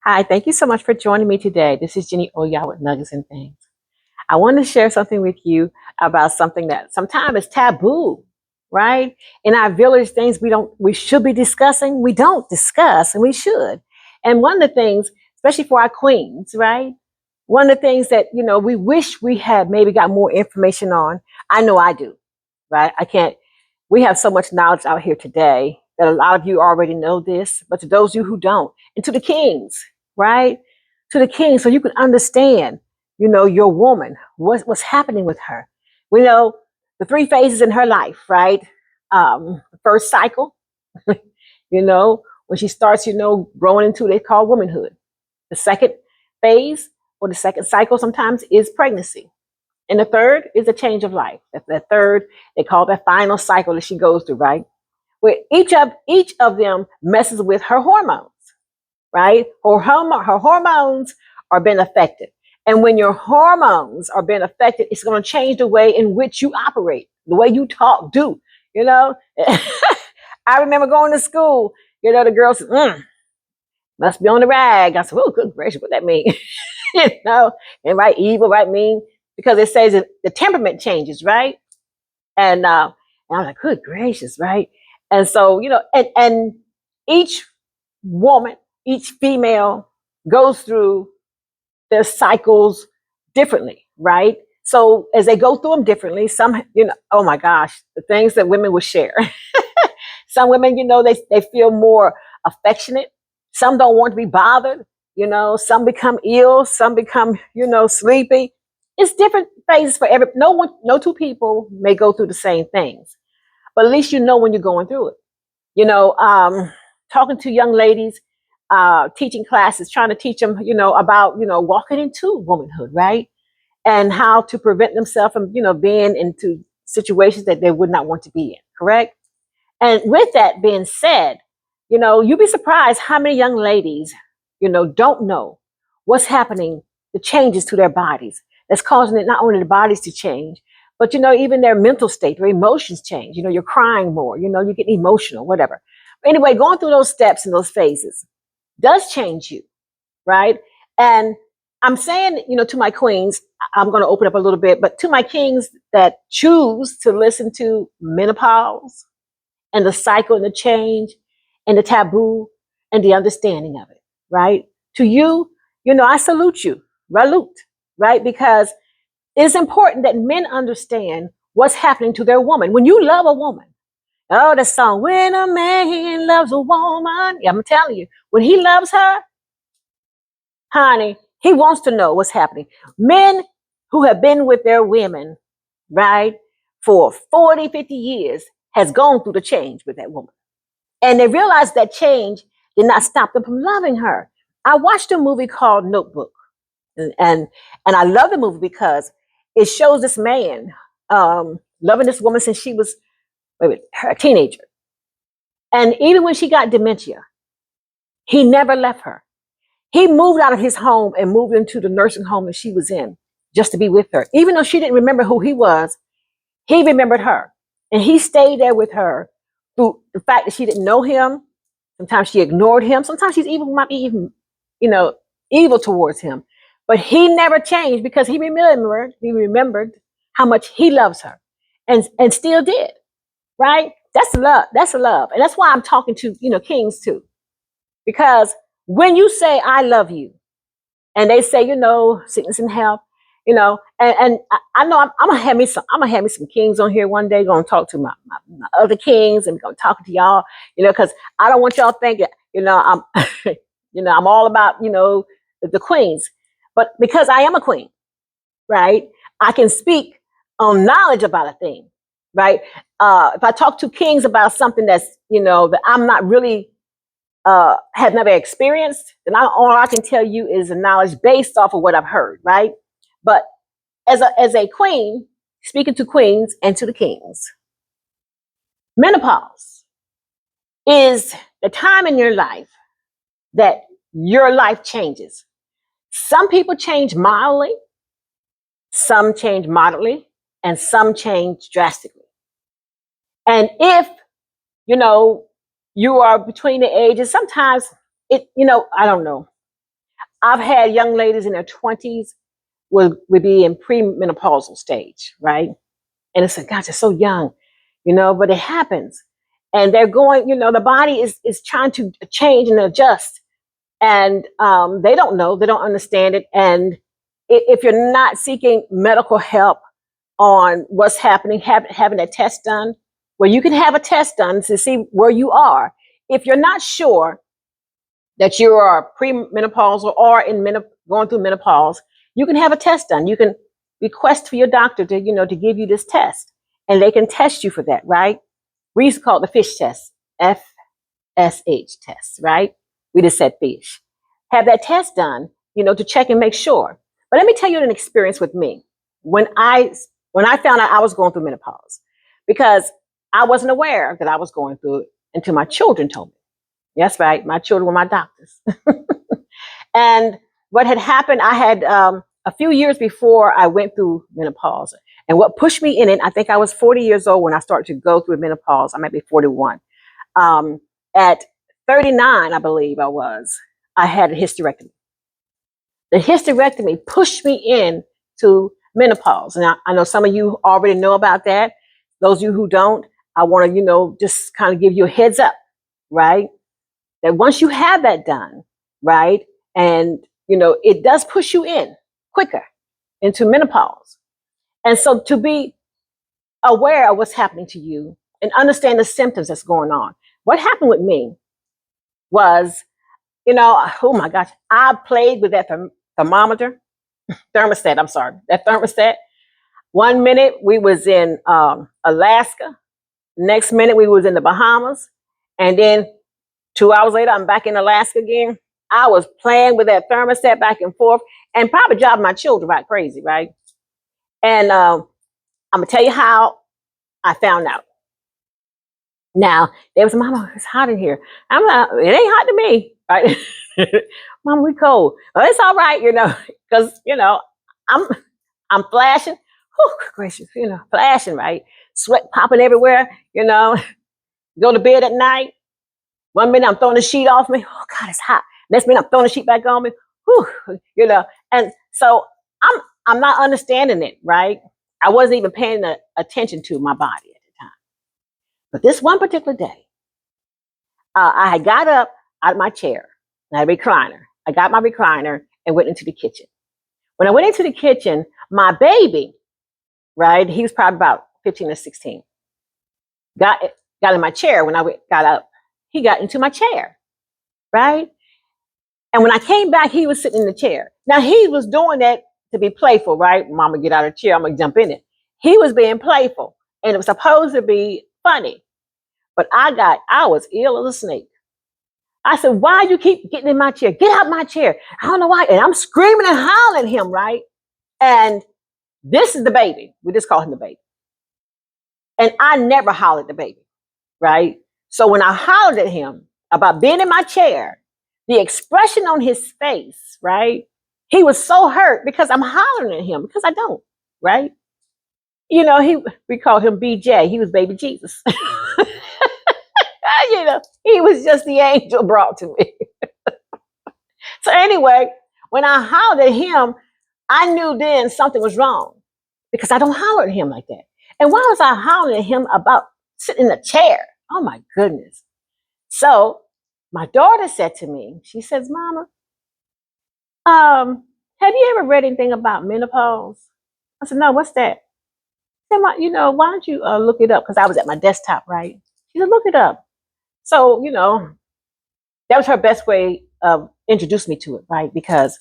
Hi, thank you so much for joining me today. This is Jenny Oya with Nuggets and Things. I want to share something with you about something that sometimes is taboo, right? In our village, things we should be discussing, we don't discuss, and we should. And one of the things, especially for our queens, right? One of the things that, we wish we had maybe got more information on. I know I do, right? We have so much knowledge out here today that a lot of you already know this, but to those of you who don't, and to the kings, right? To the kings, so you can understand, your woman, what's happening with her. We know the three phases in her life, right? The first cycle, when she starts, growing into what they call womanhood. The second phase or the second cycle sometimes is pregnancy. And the third is a change of life. That's the third, they call that final cycle that she goes through, right? Where each of them messes with her hormones, right? Her hormones are being affected. And when your hormones are being affected, it's going to change the way in which you operate, the way you talk, do, you know? I remember going to school, the girls said, must be on the rag. I said, oh, good gracious, what that mean? you know, and right, evil, right, mean, because it says that the temperament changes, right? And I was like, good gracious, right? And so, and each woman, each female goes through their cycles differently, right? So as they go through them differently, some, oh my gosh, the things that women will share. Some women, they feel more affectionate. Some don't want to be bothered. Some become ill. Some become, sleepy. It's different phases for every. No two people may go through the same things, but at least you know when you're going through it. You know, um, Talking to young ladies, teaching classes, trying to teach them, about walking into womanhood, right, and how to prevent themselves from, being into situations that they would not want to be in. Correct. And with that being said, you'd be surprised how many young ladies, don't know what's happening, the changes to their bodies that's causing it not only the bodies to change, but even their mental state, their emotions change. You're crying more, you get emotional, whatever. Anyway, going through those steps and those phases does change you, right? And I'm saying, to my queens, I'm going to open up a little bit, but to my kings that choose to listen to menopause and the cycle and the change and the taboo and the understanding of it, right? To you, I salute you, salute, right? Because it's important that men understand what's happening to their woman. When you love a woman, oh, the song, when a man loves a woman, yeah, I'm telling you, when he loves her, honey, he wants to know what's happening. Men who have been with their women, right, for 40, 50 years has gone through the change with that woman. And they realized that change did not stop them from loving her. I watched a movie called Notebook, and I love the movie because it shows this man loving this woman since she was a teenager, and even when she got dementia, he never left her. He moved out of his home and moved into the nursing home that she was in just to be with her. Even though she didn't remember who he was, he remembered her, and he stayed there with her through the fact that she didn't know him. Sometimes she ignored him. Sometimes she's even might be even, you know, evil towards him. But he never changed because he remembered how much he loves her and still did. Right? That's love. That's love. And that's why I'm talking to, kings too. Because when you say I love you and they say, sickness and health, and I know I'm gonna have me some kings on here one day, gonna talk to my other kings and gonna talk to y'all, because I don't want y'all thinking, I'm I'm all about, the queens. But because I am a queen, right, I can speak on knowledge about a thing, right? If I talk to kings about something that's, that I'm not really have never experienced, then all I can tell you is a knowledge based off of what I've heard, right? But as a queen, speaking to queens and to the kings, menopause is the time in your life that your life changes. Some people change mildly, some change moderately, and some change drastically. And if, you know, you are between the ages, sometimes I don't know. I've had young ladies in their 20s would be in premenopausal stage, right? And it's like, gosh, they're so young, but it happens. And they're going, the body is trying to change and adjust. And they don't know, they don't understand it. And if you're not seeking medical help on what's happening, having a test done, well, you can have a test done to see where you are. If you're not sure that you are premenopausal or going through menopause, you can have a test done. You can request for your doctor to give you this test, and they can test you for that, right? We used to call it the fish test, FSH test, right? We just said fish. Have that test done, to check and make sure. But let me tell you an experience with me when I found out I was going through menopause, because I wasn't aware that I was going through it until my children told me. That's right, my children were my doctors. And what had happened, I had a few years before I went through menopause. And what pushed me in it, I think I was 40 years old when I started to go through menopause. I might be 41. At 39, I believe I had a hysterectomy. The hysterectomy pushed me in to menopause. And I know some of you already know about that. Those of you who don't, I want to, just kind of give you a heads up, right? That once you have that done, right, and, it does push you in quicker into menopause. And so to be aware of what's happening to you and understand the symptoms that's going on. What happened with me was, oh my gosh, I played with that thermostat. One minute we was in Alaska. Next minute we was in the Bahamas. And then 2 hours later, I'm back in Alaska again. I was playing with that thermostat back and forth and probably driving my children right crazy, right? And I'm going to tell you how I found out. Now, there was, Mama, it's hot in here. I'm like, it ain't hot to me, right? Mama, we cold. Well, it's all right, because, I'm flashing. Whew, gracious, flashing, right? Sweat popping everywhere, go to bed at night. 1 minute I'm throwing the sheet off me. Oh God, it's hot. Next minute I'm throwing the sheet back on me. Whew, And so I'm not understanding it, right? I wasn't even paying attention to my body at the time. But this one particular day, I had got up out of my chair. I had a recliner. I got my recliner and went into the kitchen. When I went into the kitchen, my baby, right, he was probably about 15 or 16, got in my chair. When I got up, he got into my chair, right? And when I came back, he was sitting in the chair. Now, he was doing that to be playful, right? Mama, get out of the chair. I'm going to jump in it. He was being playful, and it was supposed to be funny. But I was ill as a snake. I said, why you keep getting in my chair? Get out my chair. I don't know why. And I'm screaming and hollering at him, right? And this is the baby. We just call him the baby. And I never hollered at the baby, right? So when I hollered at him about being in my chair, the expression on his face, right? He was so hurt because I'm hollering at him, because I don't, right? We called him BJ. He was baby Jesus. He was just the angel brought to me. So anyway, when I hollered at him, I knew then something was wrong, because I don't holler at him like that. And why was I hollering at him about sitting in a chair? Oh my goodness. So my daughter said to me, she says, Mama, have you ever read anything about menopause? I said, no, what's that? She said, why don't you look it up? Because I was at my desktop, right? She said, look it up. So, that was her best way of introducing me to it, right? Because,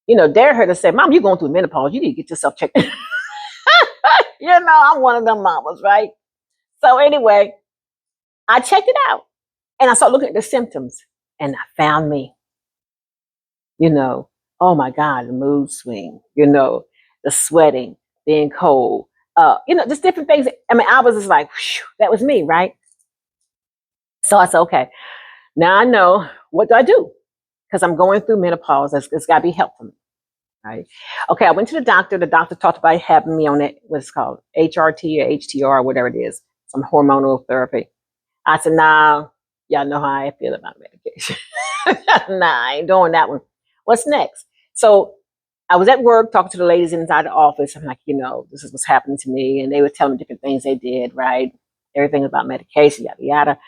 dare her to say, Mom, you're going through menopause. You need to get yourself checked. I'm one of them mamas, right? So anyway, I checked it out. And I started looking at the symptoms. And I found me. Oh my God, the mood swing, the sweating, being cold, just different things. I mean, I was just like, whew, that was me, right? So I said, okay, now I know, what do I do? Because I'm going through menopause. It's got to be helpful for me, right? Okay, I went to the doctor. The doctor talked about having me on what's called HRT or HTR, whatever it is, some hormonal therapy. I said, nah, y'all know how I feel about medication. Nah, I ain't doing that one. What's next? So I was at work talking to the ladies inside the office. I'm like, this is what's happening to me. And they were telling me different things they did, right? Everything about medication, yada, yada.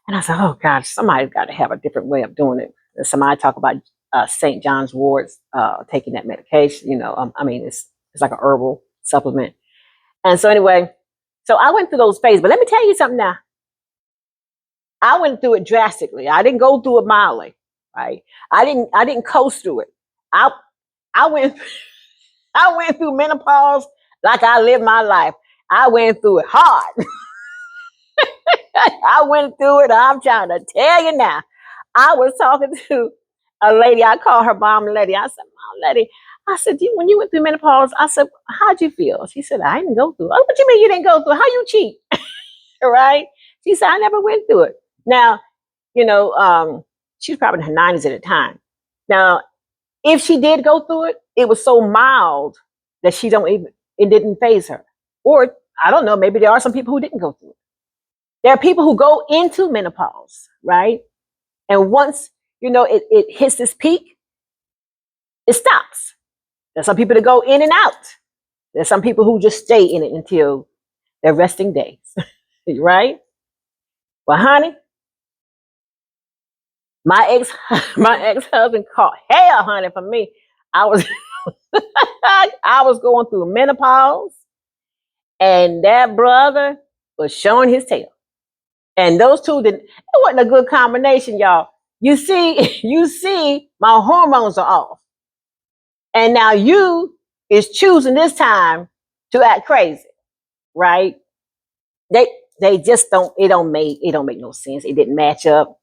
And I said, oh, gosh, somebody's got to have a different way of doing it. And somebody talk about St. John's warts, taking that medication. It's like a herbal supplement. And so anyway, so I went through those phases. But let me tell you something now. I went through it drastically. I didn't go through it mildly, right? I didn't coast through it. I I went I went through menopause like I lived my life. I went through it hard. I went through it. I'm trying to tell you now. I was talking to a lady. I call her Mom Lady. I said, Mom Lady. I said, when you went through menopause, I said, how'd you feel? She said, I didn't go through it. Oh, what you mean you didn't go through it? How you cheat? Right? She said, I never went through it. Now, she was probably in her 90s at the time. Now, if she did go through it, it was so mild that it didn't phase her. Or I don't know, maybe there are some people who didn't go through it. There are people who go into menopause, right? And once, it hits this peak, it stops. There's some people that go in and out. There's some people who just stay in it until their resting days, right? Well, honey, my ex-husband called hell, honey, for me. I was I was going through menopause, and that brother was showing his tail. And those two it wasn't a good combination, y'all. You see, my hormones are off. And now you is choosing this time to act crazy, right? They just don't make no sense. It didn't match up.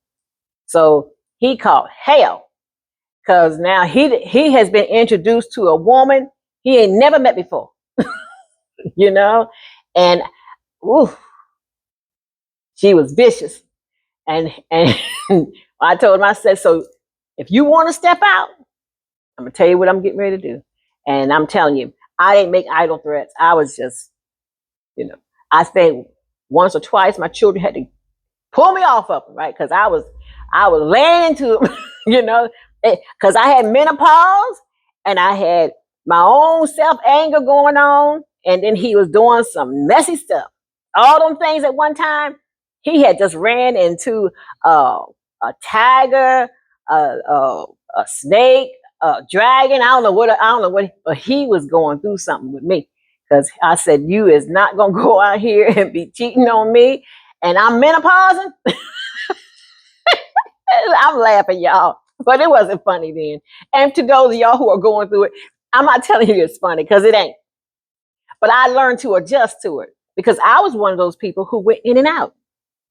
So he called hell. Because now he has been introduced to a woman he ain't never met before. And ooh, she was vicious. And I told him, I said, so if you want to step out, I'm gonna tell you what I'm getting ready to do. And I'm telling you, I didn't make idle threats. I was just, I think once or twice my children had to pull me off of them, right? Because I was laying into them, because I had menopause and I had my own self anger going on, and then he was doing some messy stuff. All them things at one time. He had just ran into a tiger, a snake, a dragon. I don't know what, but he was going through something with me. Because I said, you is not going to go out here and be cheating on me. And I'm menopausing. I'm laughing, y'all. But it wasn't funny then. And to those of y'all who are going through it, I'm not telling you it's funny, because it ain't. But I learned to adjust to it, because I was one of those people who went in and out.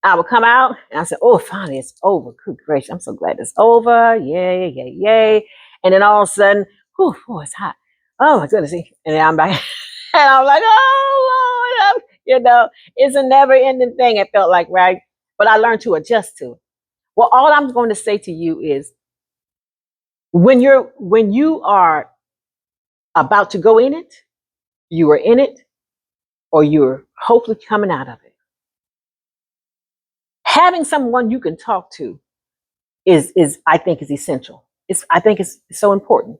I would come out and I said, oh, finally it's over. Good gracious, I'm so glad it's over. Yay, yay, yay. And then all of a sudden, whew, it's hot. Oh my goodness. And then I'm back. And I'm like, oh, Lord. It's a never ending thing, it felt like, right? But I learned to adjust to it. Well, all I'm going to say to you is, when you are about to go in it, you are in it, or you're hopefully coming out of it. Having someone you can talk to is I think is essential. I think it's so important,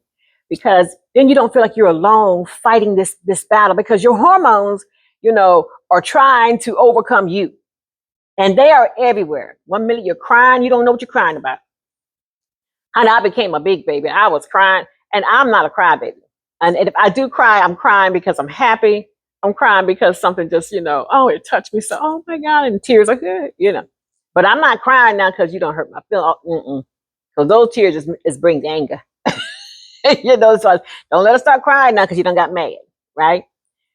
because then you don't feel like you're alone fighting this battle, because your hormones, are trying to overcome you, and they are everywhere. 1 minute you're crying, you don't know what you're crying about. And I became a big baby. I was crying, and I'm not a crybaby. And if I do cry, I'm crying because I'm happy. I'm crying because something just, it touched me. So, oh my God, and tears are good, But I'm not crying now because you don't hurt my feelings. Because those tears just brings anger. So don't let us start crying now because you don't got mad, right?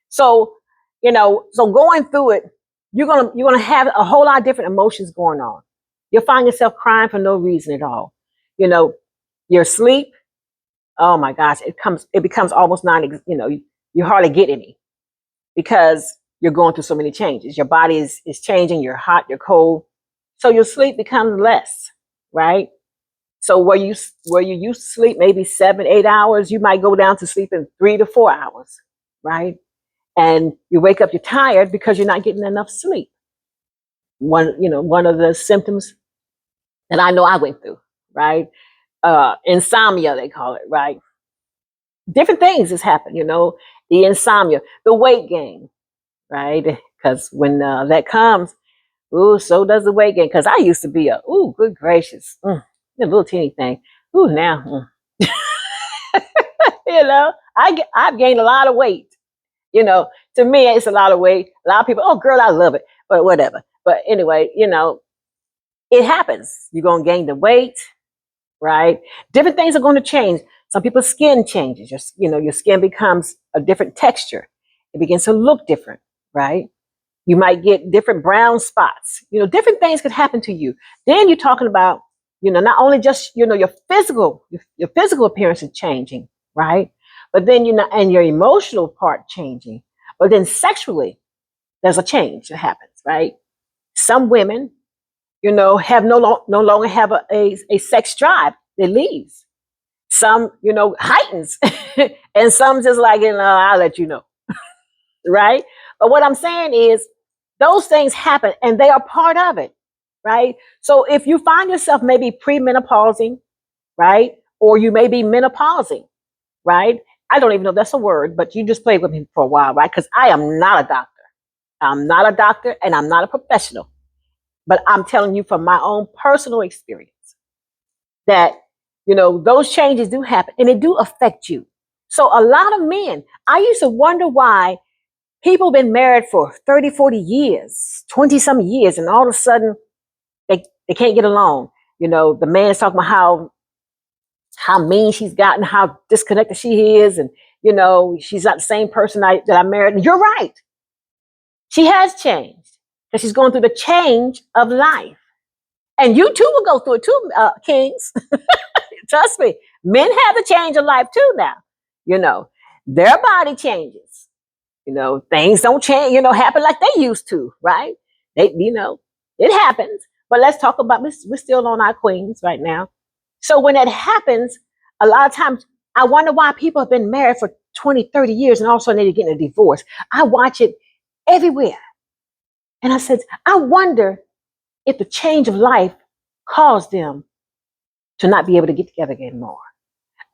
So, so going through it, you're gonna have a whole lot of different emotions going on. You'll find yourself crying for no reason at all. Your sleep, oh my gosh, it becomes almost you hardly get any, because you're going through so many changes. Your body is changing, you're hot, you're cold. So your sleep becomes less, right? So where you used to sleep maybe 7-8 hours, you might go down to sleeping 3 to 4 hours, right? And you wake up, you're tired because you're not getting enough sleep. One of the symptoms that I know I went through, right? insomnia, they call it, right? Different things has happened, the insomnia, the weight gain, right? Because when that comes, ooh, so does the weight gain. Because I used to be ooh, good gracious, a little teeny thing. Ooh, now, I've gained a lot of weight. To me, it's a lot of weight. A lot of people, oh, girl, I love it, but whatever. But anyway, it happens. You're gonna gain the weight, right? Different things are going to change. Some people's skin changes. Your skin becomes a different texture. It begins to look different, right? You might get different brown spots. Different things could happen to you. Then you're talking about, not only just, your physical appearance is changing, right? But then, and your emotional part changing. But then sexually, there's a change that happens, right? Some women, have no longer have a sex drive. It leaves. Some, heightens, and some just like, I'll let you know, right? But what I'm saying is, those things happen, and they are part of it, right? So if you find yourself maybe premenopausing, right, or you may be menopausing, right? I don't even know if that's a word, but you just played with me for a while, right? Because I am not a doctor. I'm not a doctor, and I'm not a professional. But I'm telling you from my own personal experience that, those changes do happen and it do affect you. So a lot of men, I used to wonder why people been married for 30, 40 years, 20 some years, and all of a sudden they can't get along. The man is talking about how mean she's gotten, how disconnected she is, and she's not the same person that I married. And you're right. She has changed because she's going through the change of life. And you too will go through it too, kings. Trust me. Men have the change of life too now. Their body changes. Things don't change, happen like they used to, right? It happens. But let's talk about, we're still on our queens right now. So when that happens, a lot of times I wonder why people have been married for 20, 30 years and all of a sudden they're getting a divorce. I watch it everywhere. And I said, I wonder if the change of life caused them to not be able to get together anymore.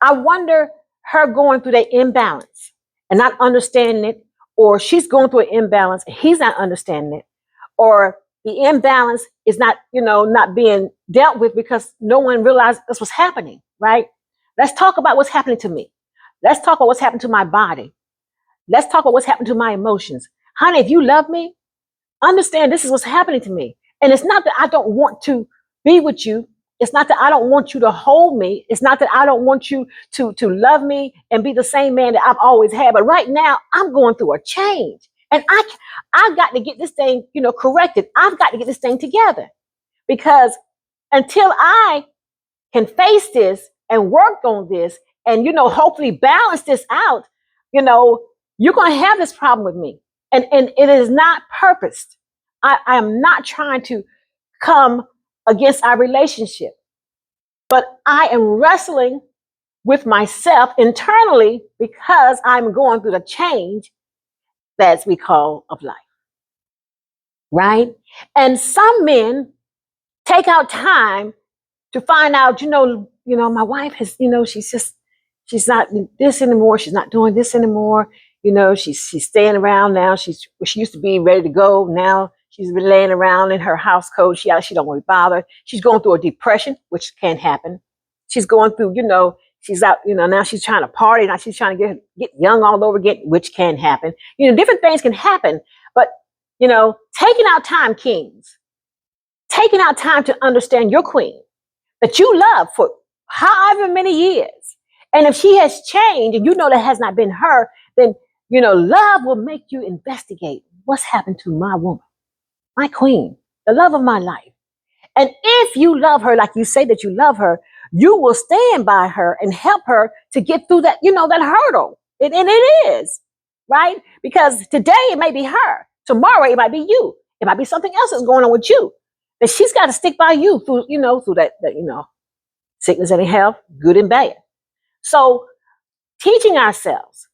I wonder her going through that imbalance and not understanding it, or she's going through an imbalance and he's not understanding it, or the imbalance is not being dealt with because no one realized this was happening, right? Let's talk about what's happening to me. Let's talk about what's happened to my body. Let's talk about what's happened to my emotions. Honey, if you love me, understand this is what's happening to me. And it's not that I don't want to be with you. It's not that I don't want you to hold me. It's not that I don't want you to love me and be the same man that I've always had. But right now, I'm going through a change. And I've got to get this thing, corrected. I've got to get this thing together. Because until I can face this and work on this and, hopefully balance this out, you're going to have this problem with me. And it is not purposed. I am not trying to come against our relationship, but I am wrestling with myself internally because I'm going through the change that we call of life, right? And some men take out time to find out, my wife has, she's not this anymore. She's not doing this anymore. She's staying around now. She used to be ready to go. Now she's been laying around in her house coat. She don't want to be bothered. She's going through a depression, which can happen. She's going through, she's out, now she's trying to party. Now she's trying to get young all over again, which can happen. Different things can happen. But, taking out time, kings, taking out time to understand your queen that you love for however many years. And if she has changed and that has not been her, then, love will make you investigate what's happened to my woman, my queen, the love of my life. And if you love her, like you say that you love her, you will stand by her and help her to get through that, that hurdle. And it is, right? Because today it may be her. Tomorrow it might be you. It might be something else that's going on with you. And she's got to stick by you through, through that, sickness and health, good and bad. So teaching ourselves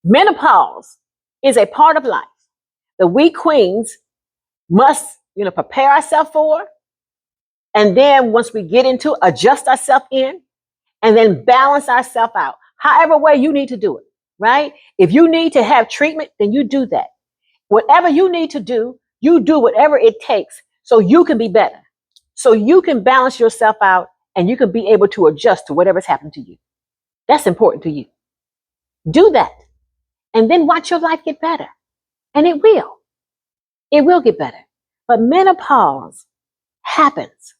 menopause is a part of life that we queens must, prepare ourselves for And then once we get into adjust ourselves in and then balance ourselves out, however way you need to do it, right? If you need to have treatment, then you do that. Whatever you need to do, you do whatever it takes so you can be better, so you can balance yourself out and you can be able to adjust to whatever's happened to you. That's important to you. Do that and then watch your life get better. And it will. It will get better. But menopause happens.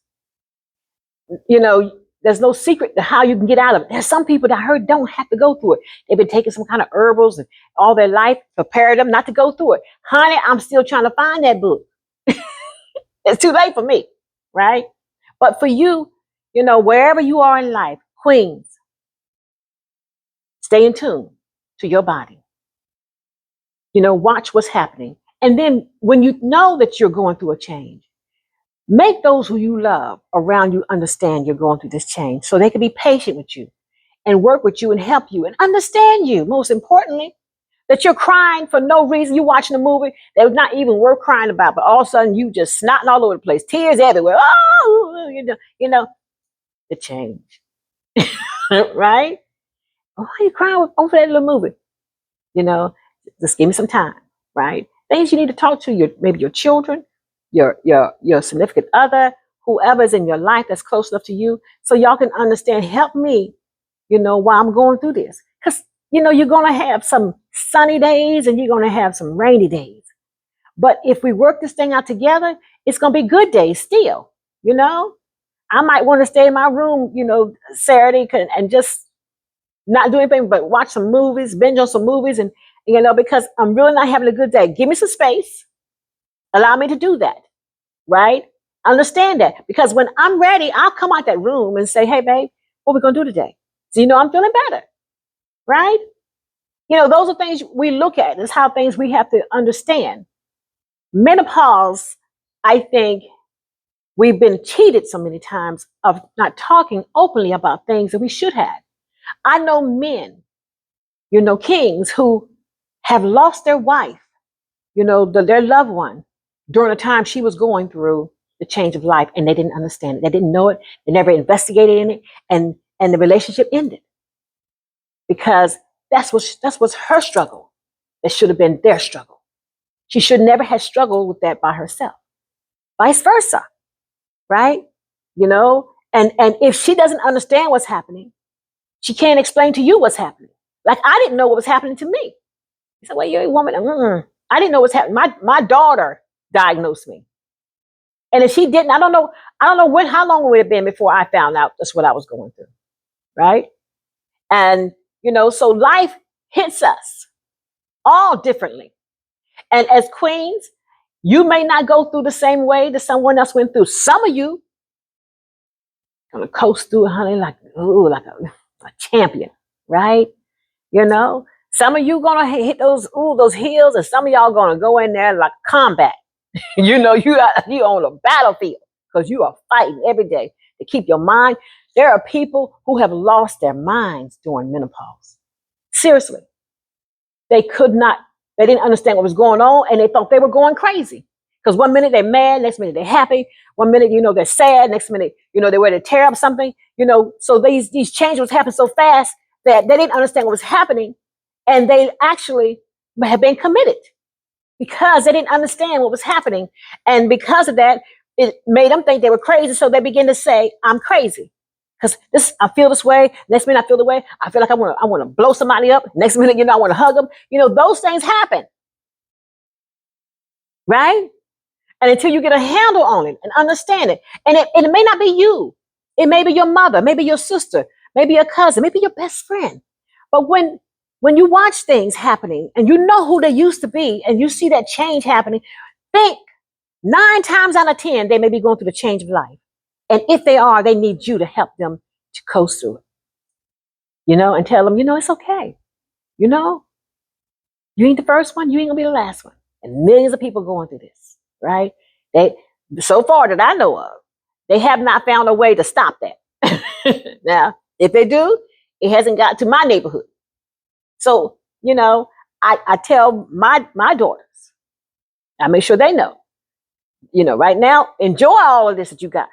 You know, there's no secret to how you can get out of it. There's some people that I heard don't have to go through it. They've been taking some kind of herbals and all their life, prepared them not to go through it. Honey, I'm still trying to find that book. It's too late for me, right? But for you, you know, wherever you are in life, queens, stay in tune to your body. You know, watch what's happening. And then when you know that you're going through a change, make those who you love around you understand you're going through this change so they can be patient with you and work with you and help you and understand you. Most importantly, that you're crying for no reason. You're watching a movie that's not even worth crying about, but all of a sudden you just snotting all over the place, tears everywhere. Oh, the change, right? Why are you crying over that little movie? You know, just give me some time, right? Things you need to talk to maybe your children, your significant other, whoever's in your life that's close enough to you, so y'all can understand. Help me, while I'm going through this, because you're gonna have some sunny days and you're gonna have some rainy days. But if we work this thing out together, it's gonna be good days still. I might want to stay in my room, Saturday and just not do anything but watch some movies, binge on some movies, and because I'm really not having a good day. Give me some space. Allow me to do that, right? Understand that, because when I'm ready, I'll come out that room and say, "Hey, babe, what we gonna do today?" So I'm feeling better, right? Those are things we look at. It's how things we have to understand. Menopause, I think we've been cheated so many times of not talking openly about things that we should have. I know men, kings who have lost their wife, their loved one during the time she was going through the change of life, and they didn't understand it. They didn't know it. They never investigated in it, and the relationship ended because that's what's her struggle. That should have been their struggle. She should never have struggled with that by herself. Vice versa, right? And if she doesn't understand what's happening, she can't explain to you what's happening. Like, I didn't know what was happening to me. He said, "Well, you're a woman." I didn't know what's happening. My daughter diagnosed me. And if she didn't, I don't know how long it would have been before I found out that's what I was going through. Right. And, so life hits us all differently. And as queens, you may not go through the same way that someone else went through. Some of you gonna coast through it, honey, like a champion, right? Some of you gonna hit those hills, and some of y'all gonna go in there like combat. You on a battlefield because you are fighting every day to keep your mind. There are people who have lost their minds during menopause. Seriously. They didn't understand what was going on, and they thought they were going crazy. Because one minute they're mad, next minute they're happy. One minute, they're sad, next minute, they're ready to tear up something. So these changes was happening so fast that they didn't understand what was happening, and they actually have been committed because they didn't understand what was happening. And because of that, it made them think they were crazy. So they begin to say, "I'm crazy. Because I feel this way. Next minute, I feel the way. I feel like I want to blow somebody up. Next minute, I want to hug them." Those things happen, right? And until you get a handle on it and understand it, and it may not be you. It may be your mother, maybe your sister, maybe your cousin, maybe your best friend. But when you watch things happening and you know who they used to be and you see that change happening, think 9 times out of 10, they may be going through the change of life. And if they are, they need you to help them to coast through it, and tell them, it's okay. You ain't the first one, you ain't gonna be the last one. And millions of people going through this, right? They, so far that I know of, they have not found a way to stop that. Now, if they do, it hasn't got to my neighborhood. So, I tell my daughters, I make sure they know, right now, enjoy all of this that you got.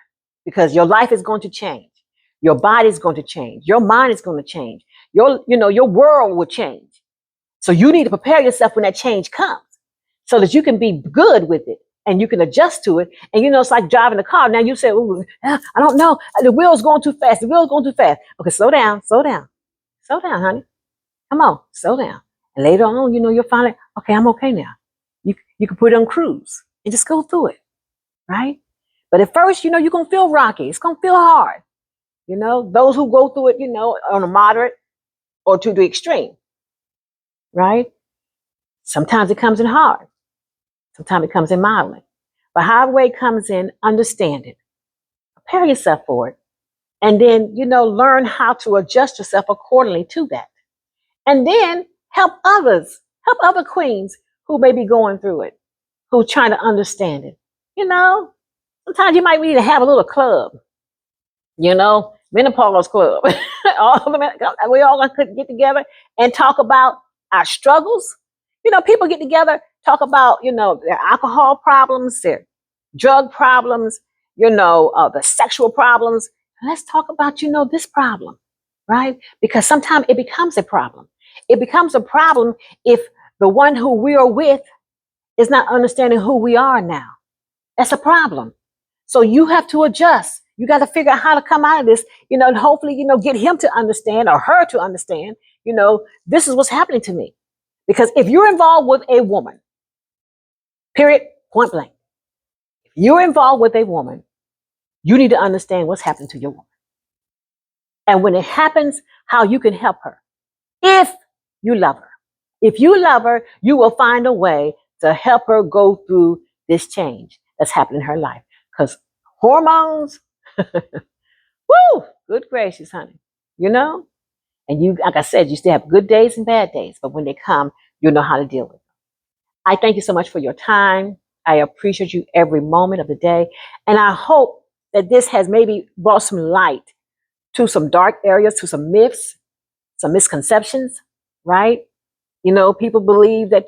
because your life is going to change. Your body is going to change. Your mind is going to change. Your world will change. So you need to prepare yourself when that change comes so that you can be good with it and you can adjust to it. And it's like driving a car. Now you say, I don't know. The wheel's going too fast. The wheel's going too fast. Okay, slow down, slow down. Slow down, honey. Come on, slow down. And later on, you'll find it, okay, I'm okay now. You can put it on cruise and just go through it, right? But at first, you're going to feel rocky. It's going to feel hard. Those who go through it, on a moderate or to the extreme, right? Sometimes it comes in hard. Sometimes it comes in mildly. But however way it comes in, understand it. Prepare yourself for it. And then, learn how to adjust yourself accordingly to that. And then help other queens who may be going through it, who are trying to understand it. Sometimes you might need to have a little club, menopause club. We all gonna get together and talk about our struggles. People get together, talk about, their alcohol problems, their drug problems, the sexual problems. Let's talk about, this problem, right? Because sometimes it becomes a problem. It becomes a problem if the one who we are with is not understanding who we are now. That's a problem. So you have to adjust. You got to figure out how to come out of this, and hopefully, get him to understand or her to understand, this is what's happening to me. Because if you're involved with a woman, period, point blank, if you're involved with a woman, you need to understand what's happening to your woman. And when it happens, how you can help her. If you love her. If you love her, you will find a way to help her go through this change that's happening in her life. Because hormones, woo, good gracious, honey, and you, like I said, you still have good days and bad days, but when they come, you'll know how to deal with them. I thank you so much for your time. I appreciate you every moment of the day. And I hope that this has maybe brought some light to some dark areas, to some myths, some misconceptions, right? People believe that,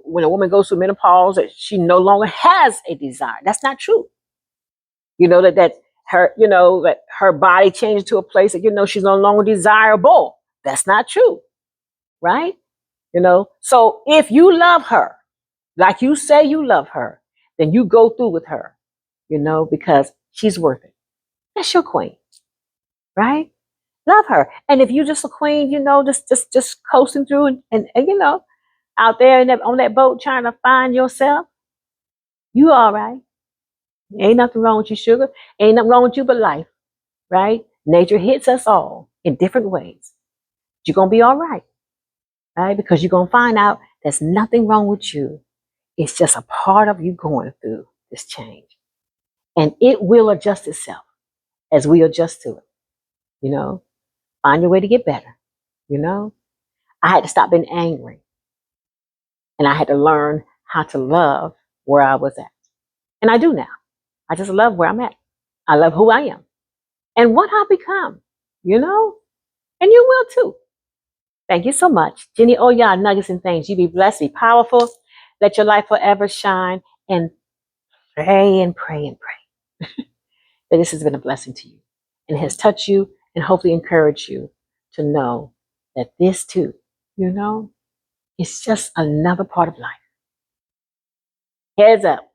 when a woman goes through menopause, that she no longer has a desire. That's not true. That her body changes to a place that, she's no longer desirable. That's not true. Right? So if you love her, like you say you love her, then you go through with her, because she's worth it. That's your queen. Right? Love her. And if you're just a queen, just coasting through and out there on that boat trying to find yourself, you all right. Ain't nothing wrong with you, sugar. Ain't nothing wrong with you but life, right? Nature hits us all in different ways. You're going to be all right, right? Because you're going to find out there's nothing wrong with you. It's just a part of you going through this change. And it will adjust itself as we adjust to it, Find your way to get better, I had to stop being angry. And I had to learn how to love where I was at. And I do now. I just love where I'm at. I love who I am and what I've become, and you will too. Thank you so much. Jenny Oya, Nuggets and Things. You be blessed, be powerful. Let your light forever shine, and pray and pray and pray that this has been a blessing to you and has touched you and hopefully encouraged you to know that this too, it's just another part of life. Heads up.